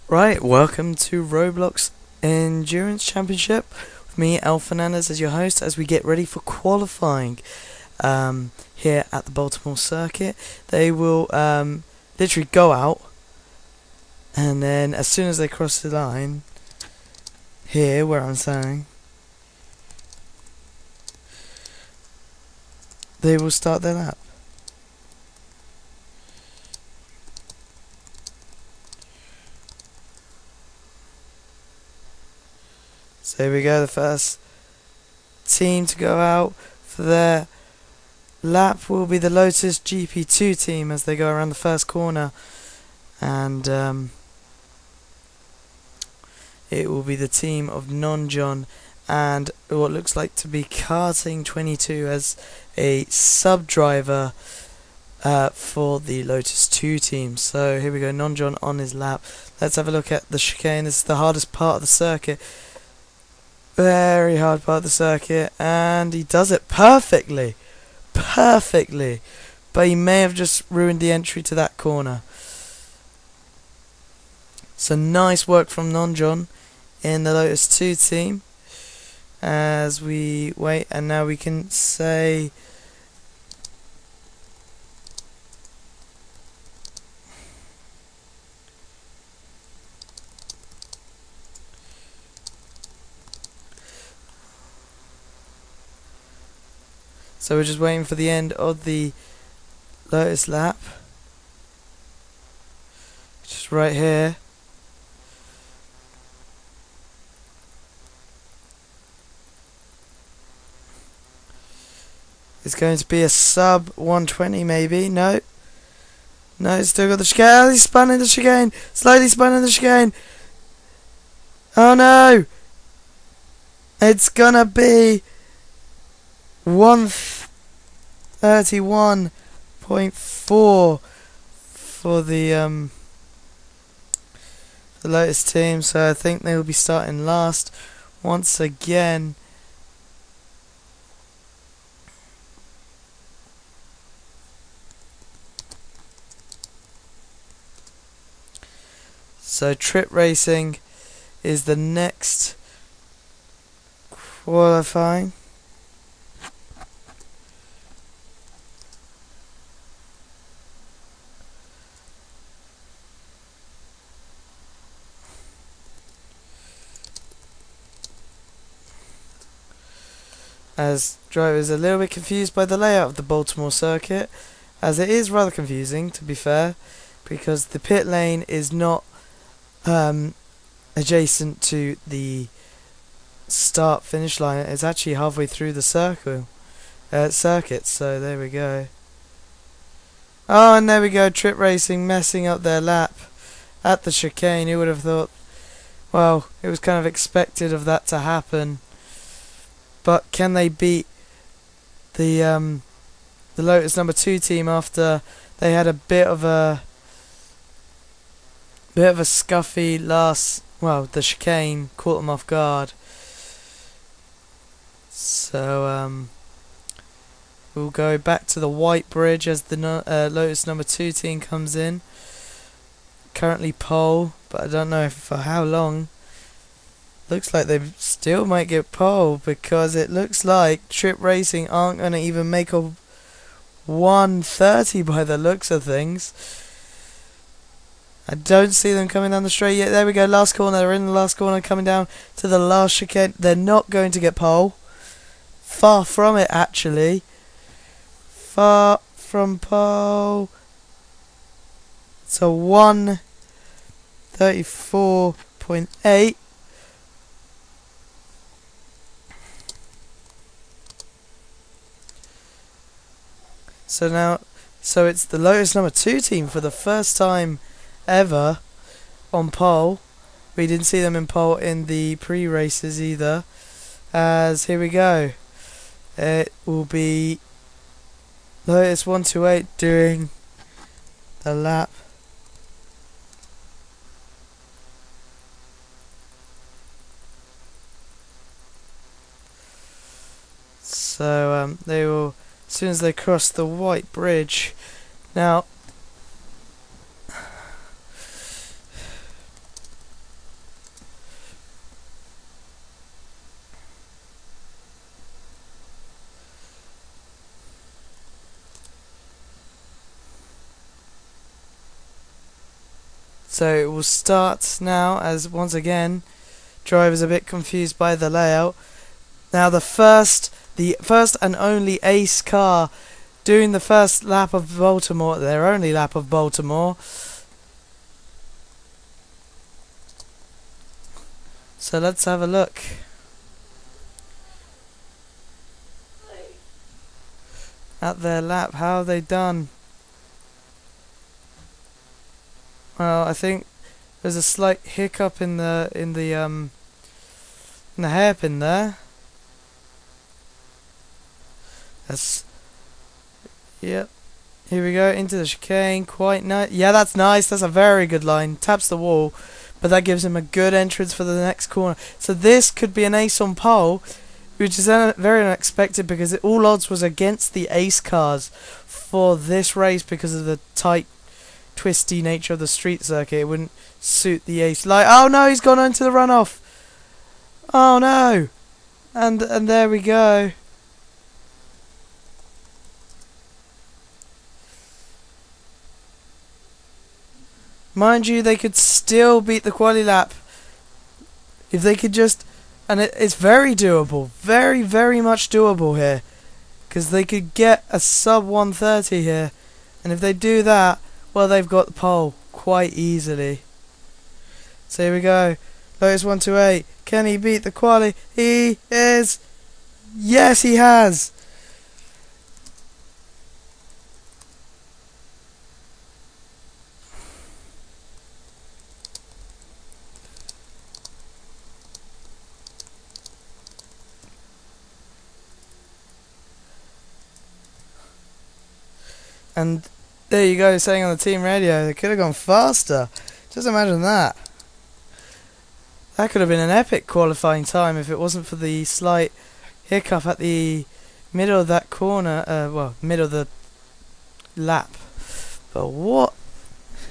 Right, welcome to Roblox Endurance Championship with me, Al Fernandez, as your host, as we get ready for qualifying here at the Baltimore circuit. They will literally go out, and then as soon as they cross the line, here where I'm standing, they will start their lap. So here we go, the first team to go out for their lap will be the Lotus GP2 team as they go around the first corner, and it will be the team of Non-John and what looks like to be Karting 22 as a sub-driver for the Lotus 2 team. So here we go, Non-John on his lap. Let's have a look at the chicane. This is the hardest part of the circuit. Very hard part of the circuit, and he does it perfectly. But he may have just ruined the entry to that corner. So nice work from Non-John in the Lotus 2 team as we wait, and now we can say so we're just waiting for the end of the Lotus lap, just right here. It's going to be a sub 120 maybe. No, it's still got the chicane. Oh, he's spun in the chicane. Slightly spun in the chicane. Oh no, it's gonna be 131.4 for the Lotus team, so I think they will be starting last once again. So trip racing is the next qualifying. As drivers are a little bit confused by the layout of the Baltimore circuit, as it is rather confusing, to be fair, because the pit lane is not adjacent to the start finish line. It's actually halfway through the circuit, so there we go. Oh, and there we go, trip racing messing up their lap at the chicane. Who would have thought? Well, it was kind of expected of that to happen. But can they beat the Lotus number 2 team after they had a bit of a scuffy last? Well, the chicane caught them off guard. So we'll go back to the white bridge as the Lotus number 2 team comes in. Currently pole, but I don't know for how long. Looks like they still might get pole, because it looks like Trip Racing aren't going to even make a 130 by the looks of things. I don't see them coming down the straight yet. There we go, last corner. They're in the last corner, coming down to the last chicane. They're not going to get pole. Far from it, actually. Far from pole. So 134.8. So it's the Lotus number 2 team for the first time ever on pole. We didn't see them in pole in the pre-races either. As here we go, it will be Lotus 128 doing the lap. So they will, as soon as they cross the white bridge. Now So it will start now, as once again driver's a bit confused by the layout. Now the first and only ace car doing the first lap of Baltimore, their only lap of Baltimore. So let's have a look. At their lap, how have they done? Well, I think there's a slight hiccup in the hairpin there. Yep. Here we go into the chicane. Quite nice. Yeah, that's nice. That's a very good line. Taps the wall, but that gives him a good entrance for the next corner. So this could be an ace on pole, which is very unexpected because all odds was against the ace cars for this race because of the tight, twisty nature of the street circuit. It wouldn't suit the ace. Like, oh no, he's gone into the runoff. Oh no, and there we go. Mind you, they could still beat the quali lap if they could just, and it's very doable, very, very much doable here, because they could get a sub 130 here, and if they do that, well, they've got the pole quite easily. So here we go, Lotus 128, can he beat the quali? He is, yes he has! And there you go, saying on the team radio, they could have gone faster. Just imagine that. That could have been an epic qualifying time if it wasn't for the slight hiccup at the middle of that corner, well, middle of the lap. But what?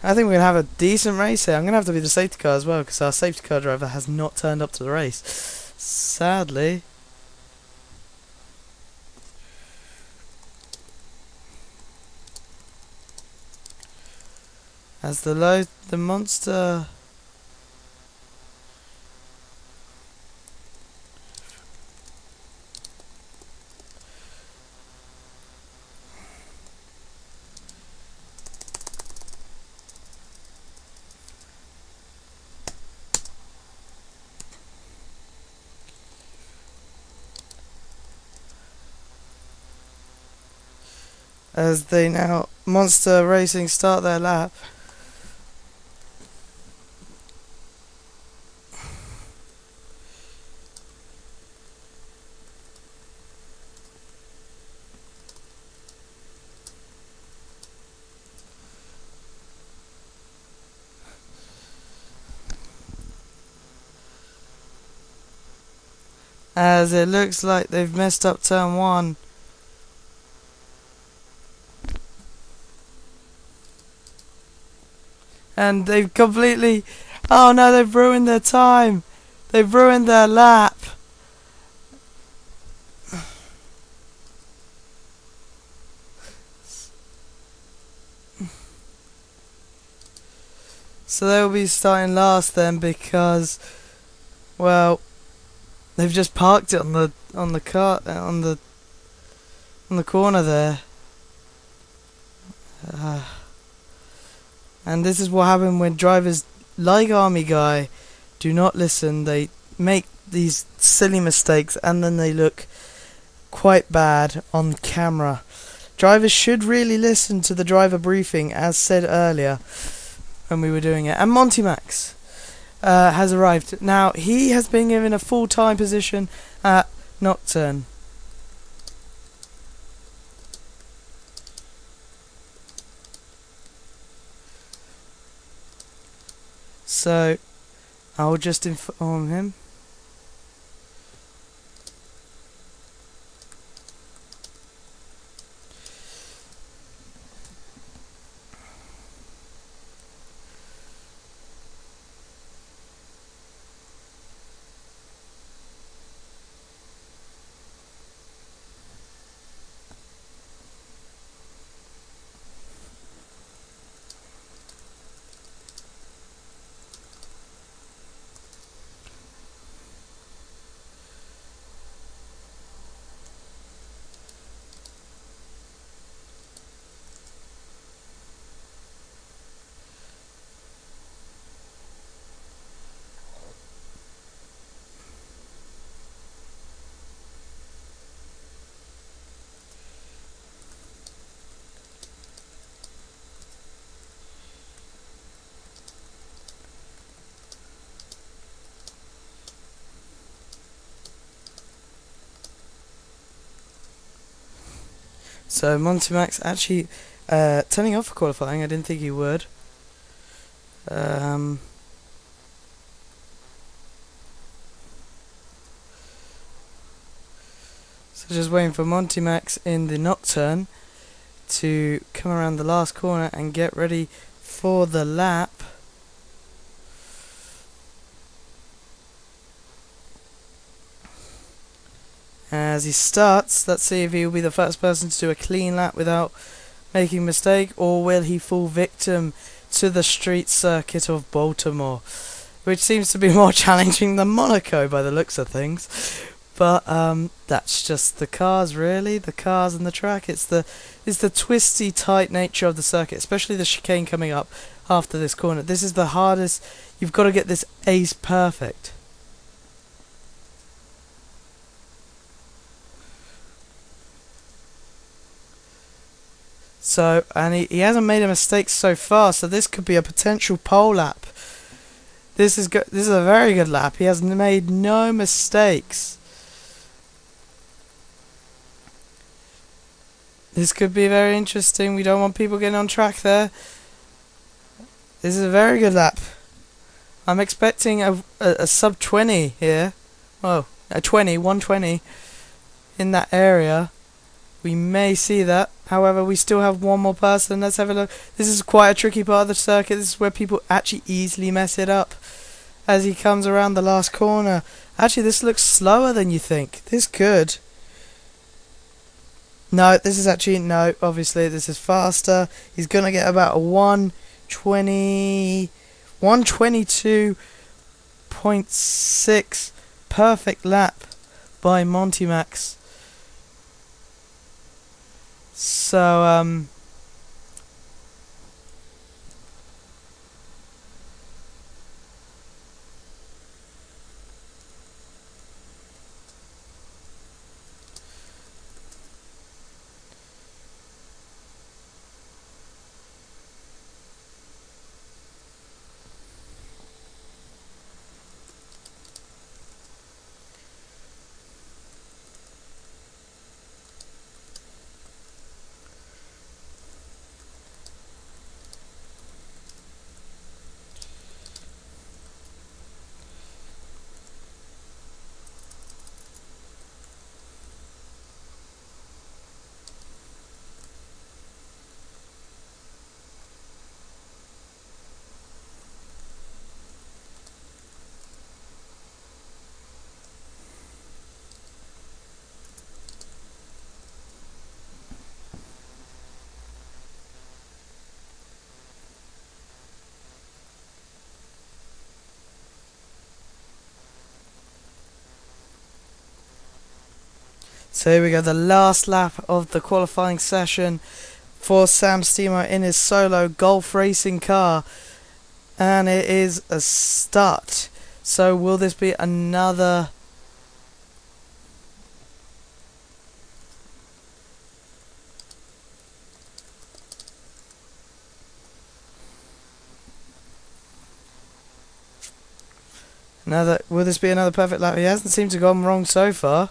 I think we're going to have a decent race here. I'm going to have to be the safety car as well, because our safety car driver has not turned up to the race. Sadly. As the monster as they now Monster Racing start their lap. As it looks like they've messed up turn 1. And they've completely... Oh no, they've ruined their time. They've ruined their lap. So they'll be starting last then because, well, they've just parked it on the corner there. And this is what happens when drivers like Army Guy do not listen. They make these silly mistakes and then they look quite bad on camera. Drivers should really listen to the driver briefing, as said earlier when we were doing it. And Monty Max has arrived. Now, he has been given a full-time position at Nocturne. So, I'll just inform him. So Monty Max actually turning off for qualifying. I didn't think he would. So just waiting for Monty Max in the Nocturne to come around the last corner and get ready for the lap. As he starts, let's see if he will be the first person to do a clean lap without making a mistake, or will he fall victim to the street circuit of Baltimore, which seems to be more challenging than Monaco by the looks of things. But that's just the cars, really. The cars and the track. It's the twisty, tight nature of the circuit, especially the chicane coming up after this corner. This is the hardest. You've got to get this ace perfect. So, and he hasn't made a mistake so far, so this could be a potential pole lap. This is a very good lap. He has made no mistakes. This could be very interesting. We don't want people getting on track there. This is a very good lap. I'm expecting a sub 20 here. Well, a 120 in that area. We may see that. However, we still have one more person. Let's have a look. This is quite a tricky part of the circuit. This is where people actually easily mess it up as he comes around the last corner. Actually, this looks slower than you think. This could. No, this is actually, no, obviously this is faster. He's going to get about a 122.6 perfect lap by Monty Max. So, here we go, the last lap of the qualifying session for Sam Stemo in his solo golf racing car, and it is a start. So will this be another will this be another perfect lap? He hasn't seemed to have gone wrong so far.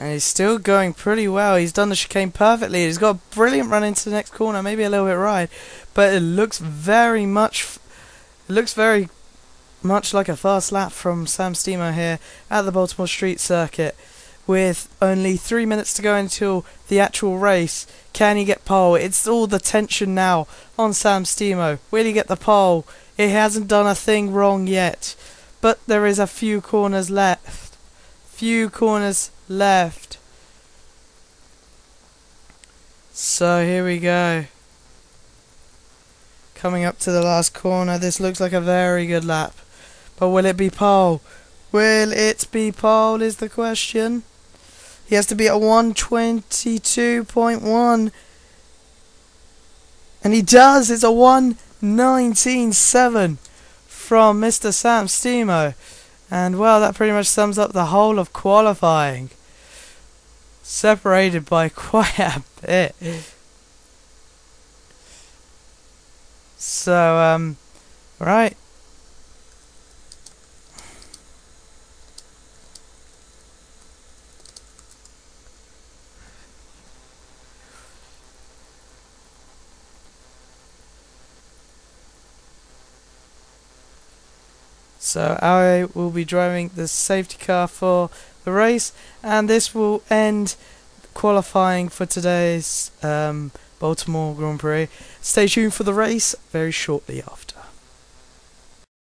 And he's still going pretty well. He's done the chicane perfectly. He's got a brilliant run into the next corner, maybe a little bit wide, but it looks very much like a fast lap from Sam Stemo here at the Baltimore Street Circuit. With only 3 minutes to go until the actual race, can he get pole? It's all the tension now on Sam Stemo. Will he get the pole? He hasn't done a thing wrong yet, but there is a few corners left. So here we go. Coming up to the last corner. This looks like a very good lap. But will it be pole? Will it be pole is the question. He has to be at 122.1. And he does. It's a 119.7 from Mr. Sam Stemo. And well, that pretty much sums up the whole of qualifying. Separated by quite a bit. So, Right. So I will be driving the safety car for the race, and this will end qualifying for today's Baltimore Grand Prix. Stay tuned for the race very shortly after.